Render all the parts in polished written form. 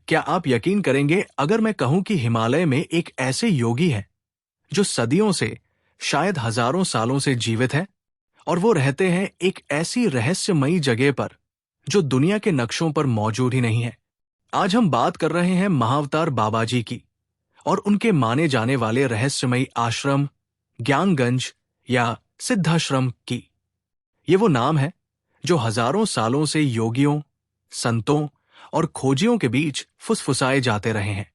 क्या आप यकीन करेंगे अगर मैं कहूं कि हिमालय में एक ऐसे योगी हैं जो सदियों से, शायद हजारों सालों से जीवित है, और वो रहते हैं एक ऐसी रहस्यमयी जगह पर जो दुनिया के नक्शों पर मौजूद ही नहीं है। आज हम बात कर रहे हैं महाअवतार बाबा जी की और उनके माने जाने वाले रहस्यमयी आश्रम ज्ञानगंज या सिद्धाश्रम की। ये वो नाम है जो हजारों सालों से योगियों, संतों और खोजियों के बीच फुसफुसाए जाते रहे हैं।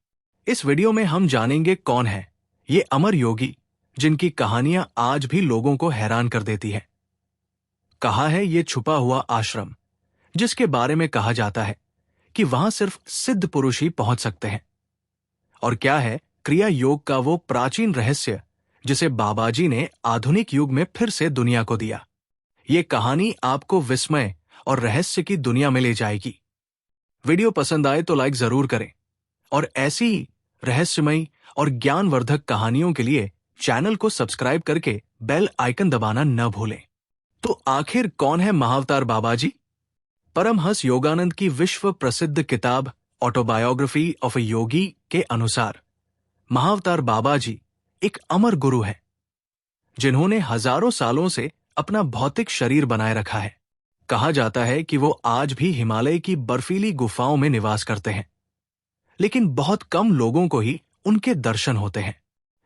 इस वीडियो में हम जानेंगे कौन है ये अमर योगी जिनकी कहानियां आज भी लोगों को हैरान कर देती है। कहा है ये छुपा हुआ आश्रम जिसके बारे में कहा जाता है कि वहां सिर्फ सिद्ध पुरुष ही पहुंच सकते हैं। और क्या है क्रिया योग का वो प्राचीन रहस्य जिसे बाबा जी ने आधुनिक युग में फिर से दुनिया को दिया। ये कहानी आपको विस्मय और रहस्य की दुनिया में ले जाएगी। वीडियो पसंद आए तो लाइक जरूर करें और ऐसी रहस्यमयी और ज्ञानवर्धक कहानियों के लिए चैनल को सब्सक्राइब करके बेल आइकन दबाना न भूलें। तो आखिर कौन है महाअवतार बाबा जी? परमहंस योगानंद की विश्व प्रसिद्ध किताब ऑटोबायोग्राफी ऑफ ए योगी के अनुसार महाअवतार बाबा जी एक अमर गुरु हैं जिन्होंने हजारों सालों से अपना भौतिक शरीर बनाए रखा है। कहा जाता है कि वो आज भी हिमालय की बर्फीली गुफाओं में निवास करते हैं, लेकिन बहुत कम लोगों को ही उनके दर्शन होते हैं।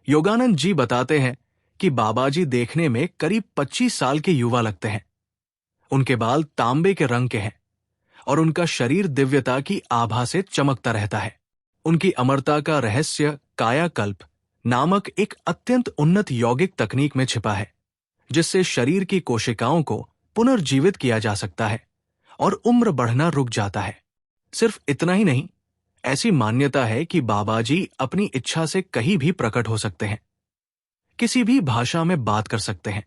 योगानंद जी बताते हैं कि बाबा जी देखने में करीब 25 साल के युवा लगते हैं। उनके बाल तांबे के रंग के हैं और उनका शरीर दिव्यता की आभा से चमकता रहता है। उनकी अमरता का रहस्य कायाकल्प नामक एक अत्यंत उन्नत यौगिक तकनीक में छिपा है, जिससे शरीर की कोशिकाओं को पुनर्जीवित किया जा सकता है और उम्र बढ़ना रुक जाता है। सिर्फ इतना ही नहीं, ऐसी मान्यता है कि बाबा जी अपनी इच्छा से कहीं भी प्रकट हो सकते हैं, किसी भी भाषा में बात कर सकते हैं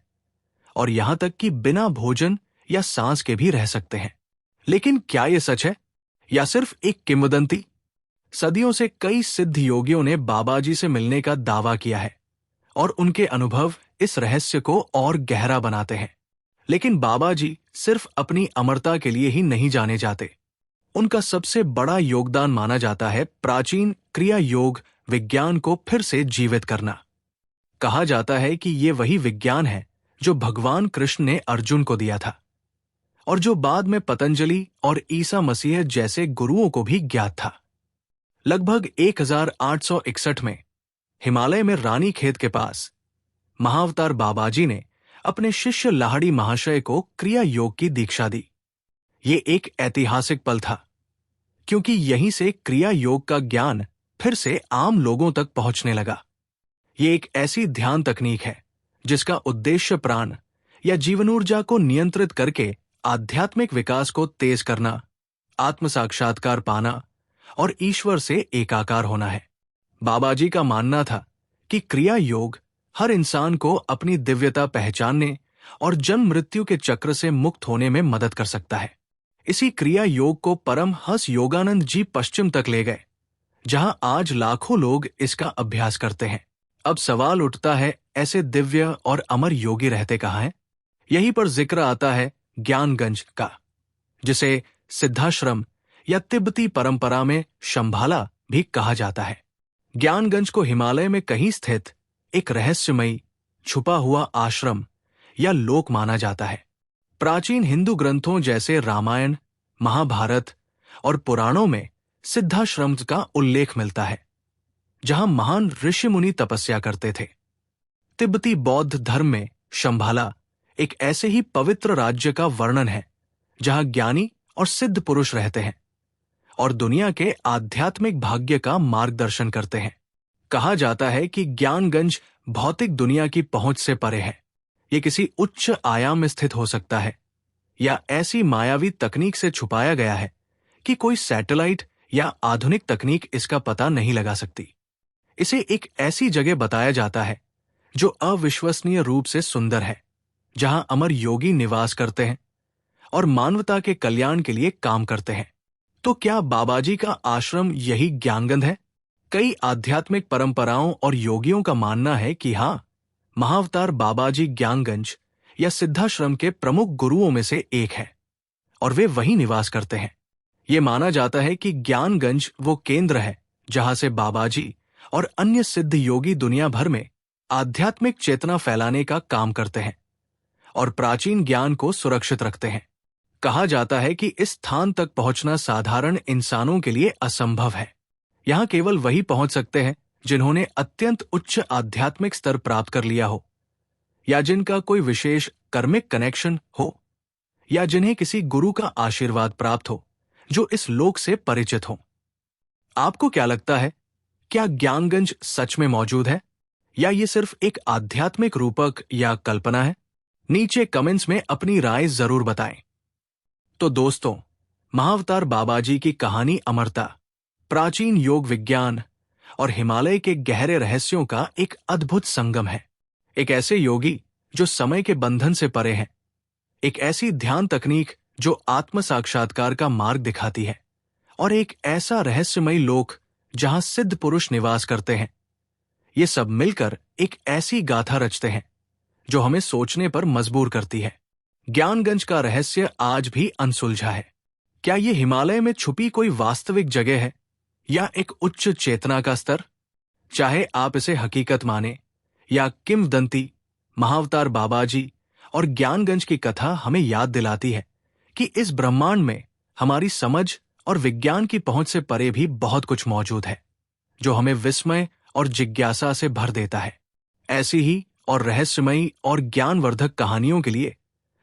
और यहां तक कि बिना भोजन या सांस के भी रह सकते हैं। लेकिन क्या यह सच है या सिर्फ एक किंवदंती? सदियों से कई सिद्ध योगियों ने बाबा जी से मिलने का दावा किया है और उनके अनुभव इस रहस्य को और गहरा बनाते हैं। लेकिन बाबा जी सिर्फ अपनी अमरता के लिए ही नहीं जाने जाते। उनका सबसे बड़ा योगदान माना जाता है प्राचीन क्रिया योग विज्ञान को फिर से जीवित करना। कहा जाता है कि ये वही विज्ञान है जो भगवान कृष्ण ने अर्जुन को दिया था और जो बाद में पतंजलि और ईसा मसीह जैसे गुरुओं को भी ज्ञात था। लगभग 1861 में हिमालय में रानी खेत के पास महाअवतार बाबा जी ने अपने शिष्य लाहड़ी महाशय को क्रिया योग की दीक्षा दी। ये एक ऐतिहासिक पल था क्योंकि यहीं से क्रिया योग का ज्ञान फिर से आम लोगों तक पहुंचने लगा। ये एक ऐसी ध्यान तकनीक है जिसका उद्देश्य प्राण या जीवन ऊर्जा को नियंत्रित करके आध्यात्मिक विकास को तेज करना, आत्म साक्षात्कार पाना और ईश्वर से एकाकार होना है। बाबा जी का मानना था कि क्रिया योग हर इंसान को अपनी दिव्यता पहचानने और जन्म मृत्यु के चक्र से मुक्त होने में मदद कर सकता है। इसी क्रिया योग को परमहंस योगानंद जी पश्चिम तक ले गए, जहां आज लाखों लोग इसका अभ्यास करते हैं। अब सवाल उठता है, ऐसे दिव्य और अमर योगी रहते कहाँ हैं? यहीं पर जिक्र आता है ज्ञानगंज का, जिसे सिद्धाश्रम या तिब्बती परंपरा में शंभाला भी कहा जाता है। ज्ञानगंज को हिमालय में कहीं स्थित एक रहस्यमयी छुपा हुआ आश्रम या लोक माना जाता है। प्राचीन हिंदू ग्रंथों जैसे रामायण, महाभारत और पुराणों में सिद्धाश्रम का उल्लेख मिलता है, जहां महान ऋषि मुनि तपस्या करते थे। तिब्बती बौद्ध धर्म में शंभाला एक ऐसे ही पवित्र राज्य का वर्णन है जहां ज्ञानी और सिद्ध पुरुष रहते हैं और दुनिया के आध्यात्मिक भाग्य का मार्गदर्शन करते हैं। कहा जाता है कि ज्ञानगंज भौतिक दुनिया की पहुंच से परे है। ये किसी उच्च आयाम में स्थित हो सकता है या ऐसी मायावी तकनीक से छुपाया गया है कि कोई सैटेलाइट या आधुनिक तकनीक इसका पता नहीं लगा सकती। इसे एक ऐसी जगह बताया जाता है जो अविश्वसनीय रूप से सुंदर है, जहां अमर योगी निवास करते हैं और मानवता के कल्याण के लिए काम करते हैं। तो क्या बाबा जी का आश्रम यही ज्ञानगंज है? कई आध्यात्मिक परंपराओं और योगियों का मानना है कि हाँ, महाअवतार बाबा जी ज्ञानगंज या सिद्धाश्रम के प्रमुख गुरुओं में से एक है और वे वहीं निवास करते हैं। ये माना जाता है कि ज्ञानगंज वो केंद्र है जहां से बाबाजी और अन्य सिद्ध योगी दुनिया भर में आध्यात्मिक चेतना फैलाने का काम करते हैं और प्राचीन ज्ञान को सुरक्षित रखते हैं। कहा जाता है कि इस स्थान तक पहुंचना साधारण इंसानों के लिए असंभव है। यहां केवल वही पहुंच सकते हैं जिन्होंने अत्यंत उच्च आध्यात्मिक स्तर प्राप्त कर लिया हो, या जिनका कोई विशेष कर्मिक कनेक्शन हो, या जिन्हें किसी गुरु का आशीर्वाद प्राप्त हो जो इस लोक से परिचित हो। आपको क्या लगता है, क्या ज्ञानगंज सच में मौजूद है या ये सिर्फ एक आध्यात्मिक रूपक या कल्पना है? नीचे कमेंट्स में अपनी राय जरूर बताएं। तो दोस्तों, महाअवतार बाबाजी की कहानी अमरता, प्राचीन योग विज्ञान और हिमालय के गहरे रहस्यों का एक अद्भुत संगम है। एक ऐसे योगी जो समय के बंधन से परे हैं, एक ऐसी ध्यान तकनीक जो आत्म साक्षात्कार का मार्ग दिखाती है, और एक ऐसा रहस्यमयी लोक जहां सिद्ध पुरुष निवास करते हैं। ये सब मिलकर एक ऐसी गाथा रचते हैं जो हमें सोचने पर मजबूर करती है। ज्ञानगंज का रहस्य आज भी अनसुलझा है। क्या ये हिमालय में छुपी कोई वास्तविक जगह है या एक उच्च चेतना का स्तर? चाहे आप इसे हकीकत माने या किंवदंती, महाअवतार बाबाजी और ज्ञानगंज की कथा हमें याद दिलाती है कि इस ब्रह्मांड में हमारी समझ और विज्ञान की पहुंच से परे भी बहुत कुछ मौजूद है जो हमें विस्मय और जिज्ञासा से भर देता है। ऐसी ही और रहस्यमयी और ज्ञानवर्धक कहानियों के लिए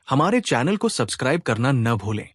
हमारे चैनल को सब्सक्राइब करना न भूलें।